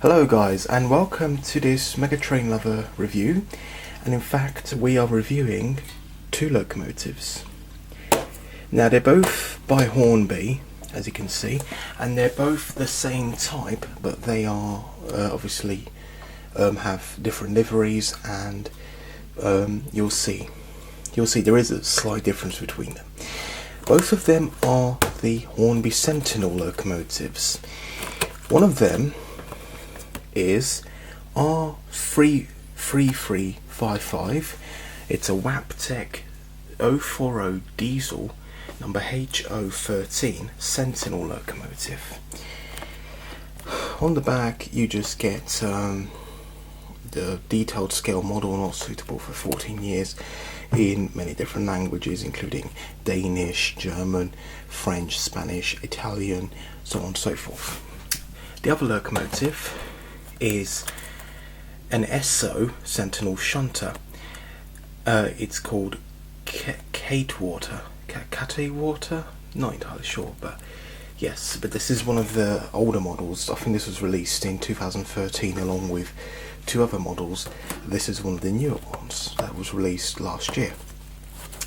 Hello guys, and welcome to this Mega Train Lover review. And in fact we are reviewing two locomotives. Now they're both by Hornby, as you can see, and they're both the same type, but they are obviously have different liveries, and you'll see there is a slight difference between them. Both of them are the Hornby Sentinel locomotives. One of them is R3355. It's a Wabtec 040 diesel number HO13 Sentinel locomotive. On the back you just get the detailed scale model, not suitable for 14 years, in many different languages including Danish, German, French, Spanish, Italian, so on and so forth. The other locomotive is an Esso Sentinel shunter. It's called Catewater, not entirely sure, but yes, but this is one of the older models. I think this was released in 2013 along with two other models. This is one of the newer ones that was released last year.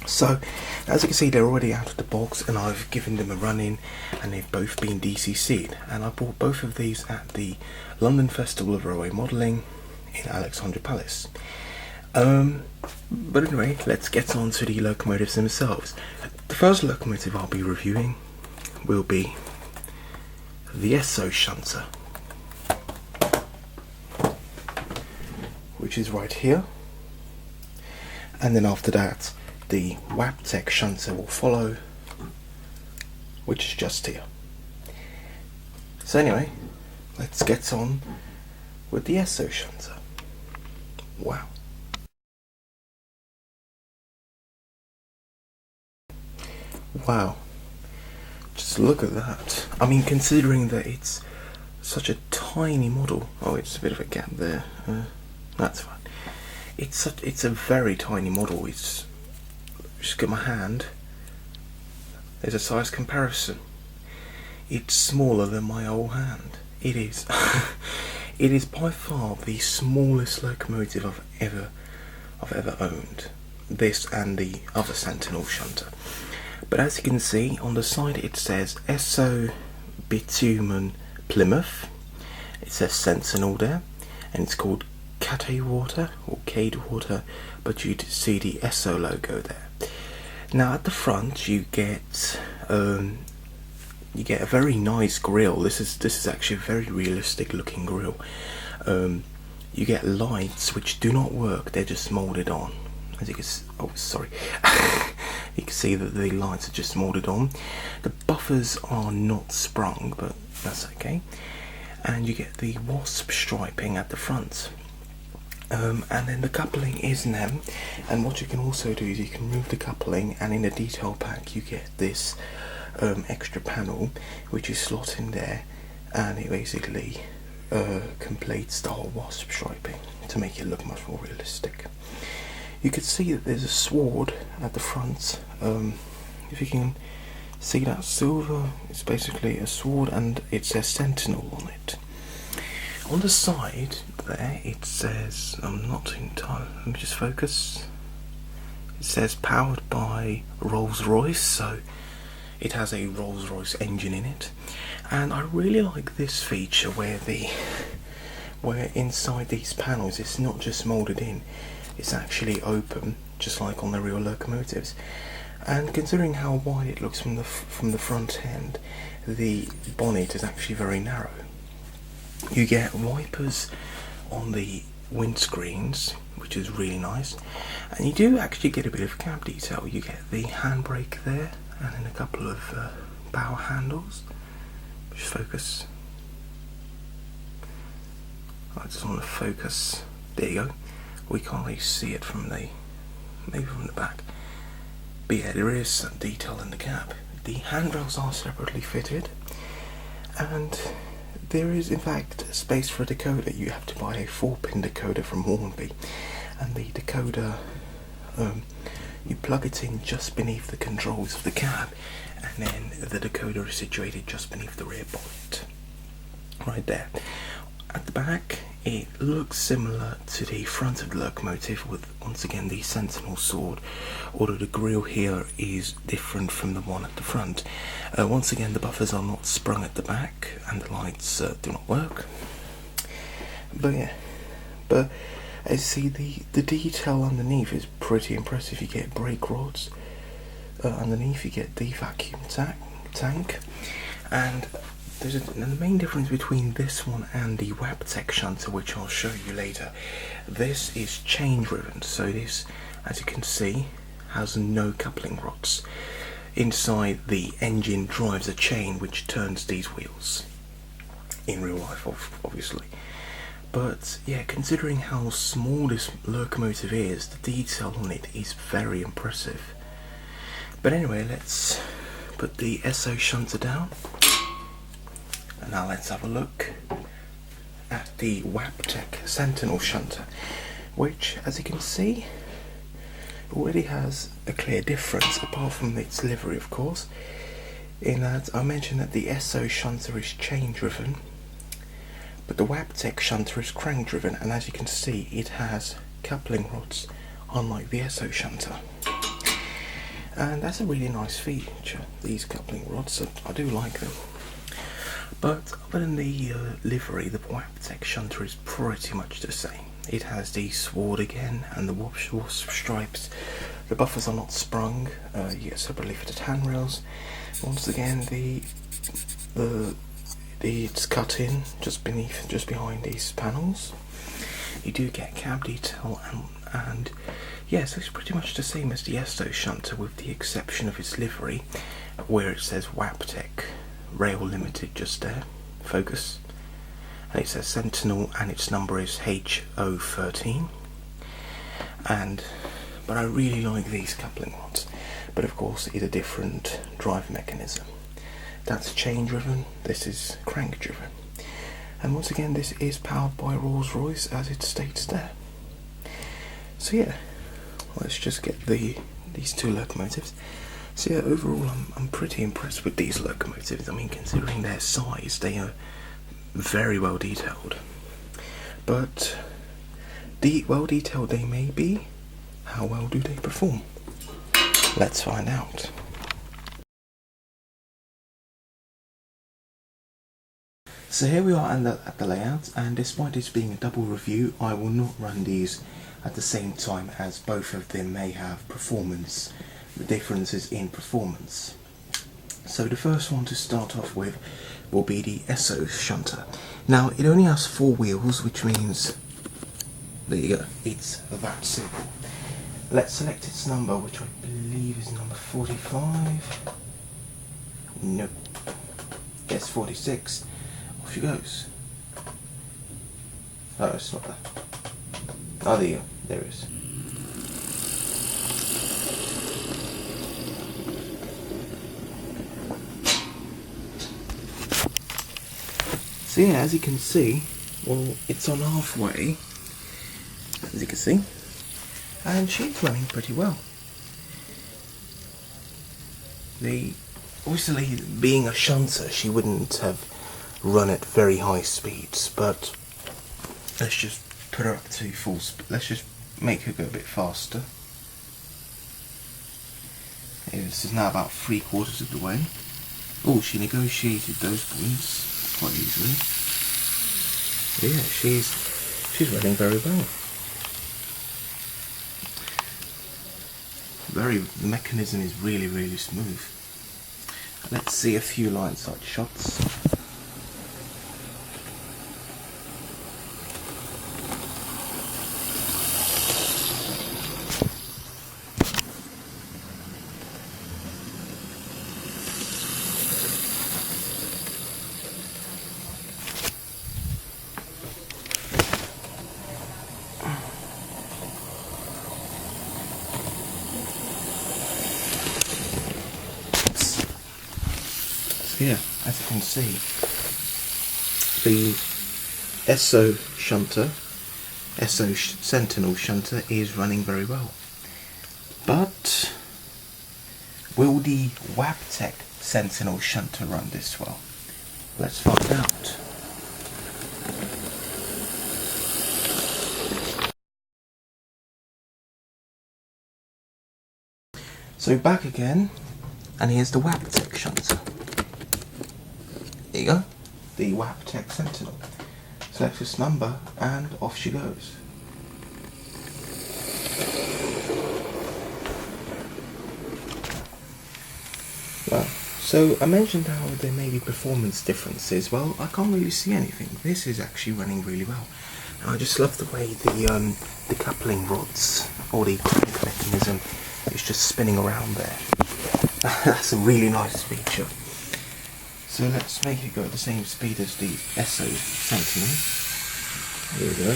So as you can see, they're already out of the box, and I've given them a run in, and they've both been DCC'd, and I bought both of these at the London Festival of Railway Modelling in Alexandra Palace. But anyway, let's get on to the locomotives themselves. The first locomotive I'll be reviewing will be the Esso shunter, which is right here, and then after that the Wabtec shunter will follow, which is just here. So anyway, let's get on with the Esso shunter. Wow. Wow. Just look at that. I mean, considering that it's such a tiny model. Oh, it's a bit of a gap there. That's fine. It's a very tiny model. It's just get my hand. There's a size comparison. It's smaller than my old hand. It is. It is by far the smallest locomotive I've ever owned. This and the other Sentinel shunter. But as you can see on the side, it says Esso Bitumen Plymouth. It says Sentinel there, and it's called Catewater or Cadewater, but you see the Esso logo there. Now at the front you get a very nice grille. This is actually a very realistic looking grille. You get lights which do not work; they're just molded on. As you can see, oh sorry, you can see that the lights are just molded on. The buffers are not sprung, but that's okay. And you get the wasp striping at the front. And then the coupling is NEM, and what you can also do is you can remove the coupling, and in the detail pack you get this extra panel which you slot in there, and it basically completes the whole wasp striping to make it look much more realistic. You can see that there's a sword at the front. If you can see that silver, it's basically a sword, and it says Sentinel on it. On the side there it says, I'm not entirely, let me just focus. It says powered by Rolls-Royce, so it has a Rolls-Royce engine in it. And I really like this feature where inside these panels it's not just molded in, it's actually open, just like on the real locomotives. And considering how wide it looks from the front end, the bonnet is actually very narrow. You get wipers on the windscreens, which is really nice, and you do actually get a bit of cab detail. You get the handbrake there, and then a couple of bow handles. Just focus. I just want to focus. There you go. We can't really see it from maybe from the back. But yeah, there is some detail in the cab. The handrails are separately fitted, and there is in fact space for a decoder. You have to buy a 4-pin decoder from Hornby, and the decoder, you plug it in just beneath the controls of the cab, and then the decoder is situated just beneath the rear bonnet, right there. At the back, it looks similar to the front of the locomotive with, once again, the Sentinel sword, although the grille here is different from the one at the front. Once again, the buffers are not sprung at the back and the lights do not work. But yeah, but as you see, the detail underneath is pretty impressive. You get brake rods, underneath you get the vacuum tank, and the main difference between this one and the Wabtec shunter, which I'll show you later, this is chain driven, so this, as you can see, has no coupling rods. Inside the engine drives a chain which turns these wheels, in real life obviously. But yeah, considering how small this locomotive is, the detail on it is very impressive. But anyway, let's put the Esso shunter down. And now let's have a look at the Wabtec Sentinel shunter, which, as you can see, already has a clear difference, apart from its livery, of course, in that I mentioned that the Esso shunter is chain driven, but the Wabtec shunter is crank driven, and as you can see, it has coupling rods, unlike the Esso shunter. And that's a really nice feature, these coupling rods, so I do like them. But other than the livery, the Wabtec shunter is pretty much the same. It has the sword again and the wasp stripes. The buffers are not sprung. You get separately fitted handrails. Once again, it's cut in just behind these panels. You do get cab detail and yes, it's pretty much the same as the Esso shunter, with the exception of its livery, where it says Wabtec Rail Limited just there, focus, and it says Sentinel and its number is HO13. But I really like these coupling rods, but of course it's a different drive mechanism. That's chain driven, this is crank driven, and once again this is powered by Rolls-Royce, as it states there. So yeah, let's just get these two locomotives. So yeah, overall I'm pretty impressed with these locomotives. I mean, considering their size, they are very well detailed. But well detailed they may be, how well do they perform? Let's find out. So here we are at the layout, and despite this being a double review, I will not run these at the same time, as both of them may have the differences in performance. So the first one to start off with will be the Esso shunter. Now it only has 4 wheels, which means, there you go, it's that simple. Let's select its number, which I believe is number 45. Nope. Yes, 46. Off she goes. Oh, it's not that. Oh, there you go. There it is. So yeah, as you can see, well, it's on halfway, as you can see, and she's running pretty well. Obviously, being a shunter, she wouldn't have run at very high speeds, but let's just put her up to full speed. Let's just make her go a bit faster. This is now about 3/4 of the way. Oh, she negotiated those points quite easily. Yeah, she's running very well. The mechanism is really smooth. Let's see a few line sight shots. Yeah, as you can see, the Esso Sentinel shunter is running very well. But will the Wabtec Sentinel shunter run this well? Let's find out. So back again, and here's the Wabtec shunter. There you go, the Wabtec Sentinel. Select this number and off she goes. Well, so I mentioned how there may be performance differences. Well, I can't really see anything. This is actually running really well. And I just love the way the coupling rods, or the crank mechanism, is just spinning around there. That's a really nice feature. So let's make it go at the same speed as the Esso Sentinel. There we go.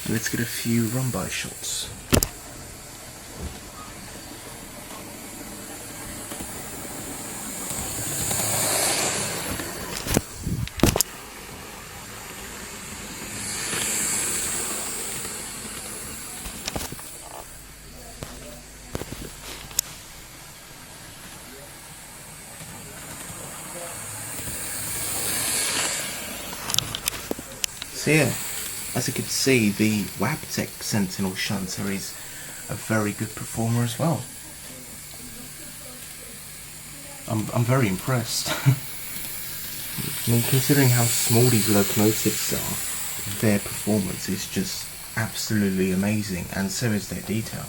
And let's get a few run-by shots. So yeah, as you can see, the Wabtec Sentinel shunter is a very good performer as well. I'm very impressed. I mean, considering how small these locomotives are, their performance is just absolutely amazing, and so is their detail.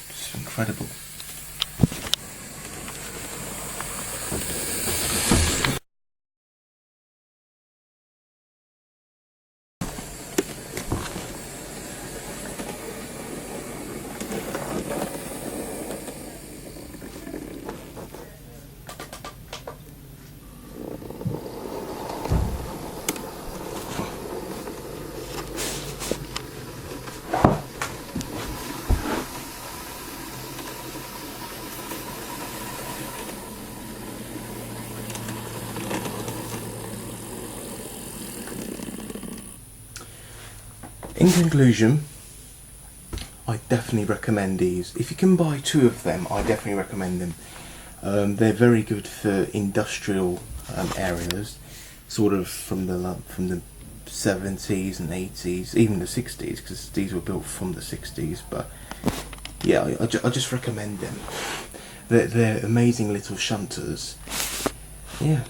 Just incredible. In conclusion, I definitely recommend these. If you can buy two of them, I definitely recommend them. They're very good for industrial areas, sort of from the 70s and 80s, even the 60s, because these were built from the 60s. But yeah, I just recommend them. They're amazing little shunters. Yeah.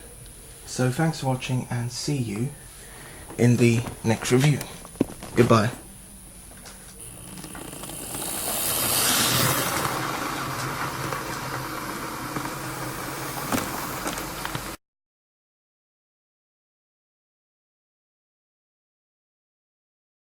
So thanks for watching, and see you in the next review. Goodbye.